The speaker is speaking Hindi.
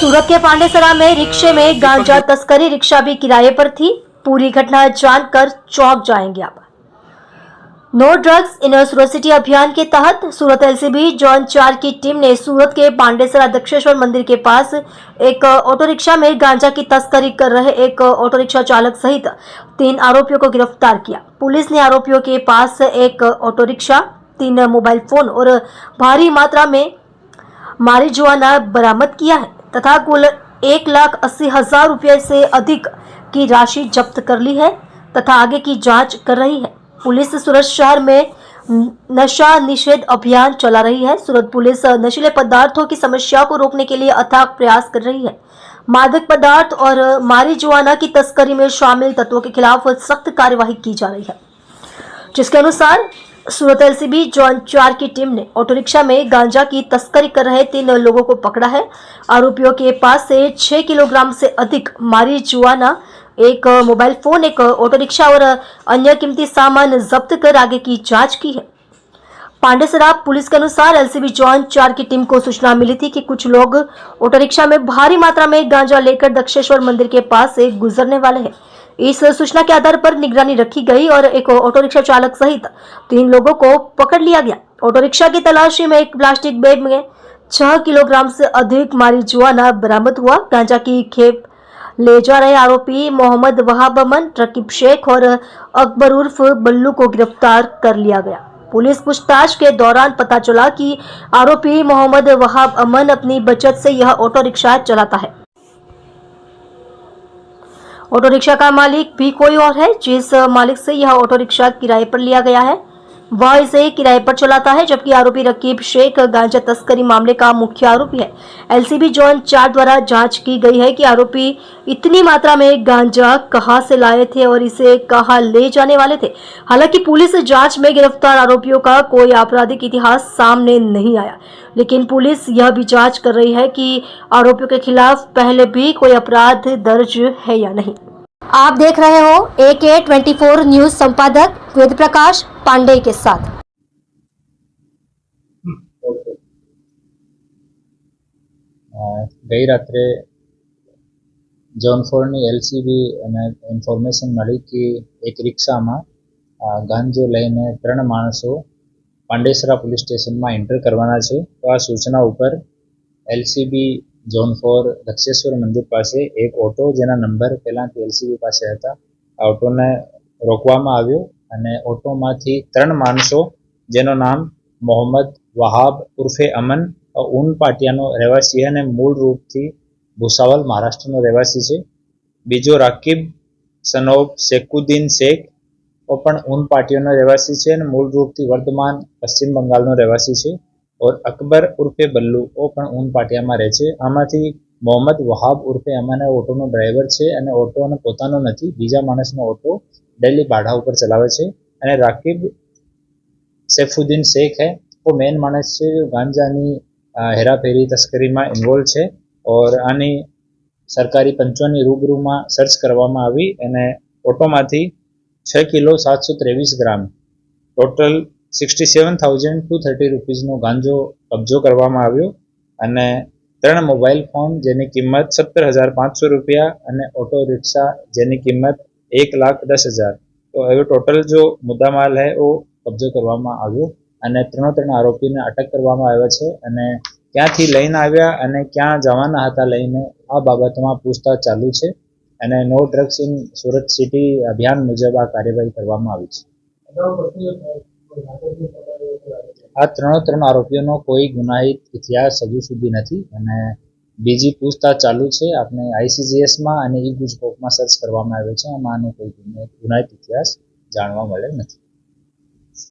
सूरत के पांडेसरा में रिक्शे में गांजा तस्करी, रिक्शा भी किराए पर थी। पूरी घटना जानकर चौंक जाएंगे आप। No drugs in Surat city अभियान के तहत सूरत एलसीबी जोन 4 की टीम ने सूरत के पांडेसरा दक्षेश्वर मंदिर के पास एक ऑटो रिक्शा में गांजा की तस्करी कर रहे एक ऑटो रिक्शा चालक सहित 3 आरोपियों को गिरफ्तार किया। पुलिस ने आरोपियों के पास एक ऑटो रिक्शा, 3 मोबाइल फोन और भारी मात्रा में मारिजुआना बरामद किया है तथा कुल 1,80,000 रुपये से अधिक की राशि जब्त कर ली है तथा आगे की जांच कर रही है। पुलिस सूरत शहर में नशा निषेध अभियान चला रही है। सूरत पुलिस नशीले पदार्थों की समस्या को रोकने के लिए अथक प्रयास कर रही है। मादक पदार्थ और मारिजुआना की तस्करी में शामिल तत्वों के खिलाफ सख्त कार्यवाही की जा रही है, जिसके अनुसार सूरत एलसीबी जोन 4 की टीम ने ऑटो रिक्शा में गांजा की तस्करी कर रहे 3 लोगों को पकड़ा है। आरोपियों के पास से 6 किलोग्राम से अधिक मारिजुआना, एक मोबाइल फोन, एक ऑटो रिक्शा और अन्य कीमती सामान जब्त कर आगे की जांच की है। पांडेसरा पुलिस के अनुसार एलसीबी जोन 4 की टीम को सूचना मिली थी कि कुछ लोग ऑटो रिक्शा में भारी मात्रा में गांजा लेकर दक्षेश्वर मंदिर के पास से गुजरने वाले हैं। इस सूचना के आधार पर निगरानी रखी गई और एक ऑटो रिक्शा चालक सहित 3 लोगों को पकड़ लिया गया। ऑटो रिक्शा की तलाशी में एक प्लास्टिक बैग में 6 किलोग्राम से अधिक मारिजुआना बरामद हुआ। गांजा की खेप ले जा रहे आरोपी मोहम्मद वहाब अमन, रकीब शेख और अकबर उर्फ बल्लू को गिरफ्तार कर लिया गया। पुलिस पूछताछ के दौरान पता चला कि आरोपी मोहम्मद वहाब अमन अपनी बचत से यह ऑटो रिक्शा चलाता है। ऑटो रिक्शा का मालिक भी कोई और है, जिस मालिक से यह ऑटो रिक्शा किराए पर लिया गया है वह इसे किराए पर चलाता है, जबकि आरोपी रकीब शेख गांजा तस्करी मामले का मुख्य आरोपी है। एलसीबी जोन 4 द्वारा जांच की गई है कि आरोपी इतनी मात्रा में गांजा कहां से लाए थे और इसे कहां ले जाने वाले थे। हालांकि पुलिस जांच में गिरफ्तार आरोपियों का कोई आपराधिक इतिहास सामने नहीं आया, लेकिन पुलिस यह भी जांच कर रही है कि आरोपियों के खिलाफ पहले भी कोई अपराध दर्ज है या नहीं। आप देख रहे हो AK24 न्यूज संपादक वेद प्रकाश पांडे के साथ। गई रात्रे जोन 4 ની LCB અને ઇન્ફોર્મેશન મળી કે એક રિક્ષામાં ગાંજો લઈને 3 માણસો પાંડેસરા પોલીસ સ્ટેશનમાં એન્ટર કરવાના છે। તો આ સૂચના ઉપર LCB जोन 4 દક્ષેશ્વર મંદિર પાસે એક ઓટો જેના નંબર પહેલાંથી LCB પાસે હતા, આ ઓટોને રોકવામાં આવ્યો અને ઓટોમાંથી 3 માણસો જેનું નામ મોહમ્મદ વહાબ ઉર્ફે અમન ઊન પાટિયાનો રહેવાસી છે અને મૂળ રૂપથી ભૂસાવલ મહારાષ્ટ્રનો રહેવાસી છે। બીજો રાકીબ સનોબ શેખુદ્દીન શેખ પણ ઊન પાટિયાનો રહેવાસી છે અને મૂળ રૂપથી વર્ધમાન પશ્ચિમ બંગાળનો રહેવાસી છે। और अकबर उर्फे बल्लू वो पण ऊन पाटियामां रहे छे। आमांथी मोहम्मद वहाब उर्फे अमन ऑटोनो ड्राइवर छे अने ऑटोनो पोतानो नथी, बीजा माणसनो ऑटो डेली भाड़ा उपर चलावे छे। अने राकीब सैफुद्दीन शेख है वो मेन माणस छे जो गांजानी हेराफेरी तस्करीमां इन्वोल्व छे। और आनी सरकारी पंचोनी रूबरूमां सर्च करवामां आवी अने ऑटोमांथी 6 किलो 723 ग्राम टोटल 67,230 રૂપીસનો ગાંજો કબજો કરવામાં આવ્યો અને 3 મોબાઈલ ફોન જેની કિંમત 17,500 રૂપિયા અને ઓટો રિક્ષા જેની કિંમત 1,10,000। તો હવે ટોટલ જો મુદ્દામાલ है वो કબજો કરવામાં આવ્યો અને 3 આરોપીને અટક કરવામાં આવ્યા છે અને ક્યાંથી લઈને આવ્યા અને ક્યાં જવાના હતા લઈને આ બાબતમાં પૂછતાછ ચાલુ છે અને no drugs in Surat city અભિયાન મુજબ આ કાર્યવાહી કરવામાં આવી છે। આ 3 આરોપીઓનો કોઈ ગુનાહિત ઇતિહાસ હજુ સુધી નથી અને બીજી પૂછતાછ ચાલુ છે। આપણે ICGSમાં અને ઈ ગુજકોપમાં સર્ચ કરવામાં આવ્યો છે, આમાં આનો કોઈ ગુનાહિત ઇતિહાસ જાણવા મળેલ નથી।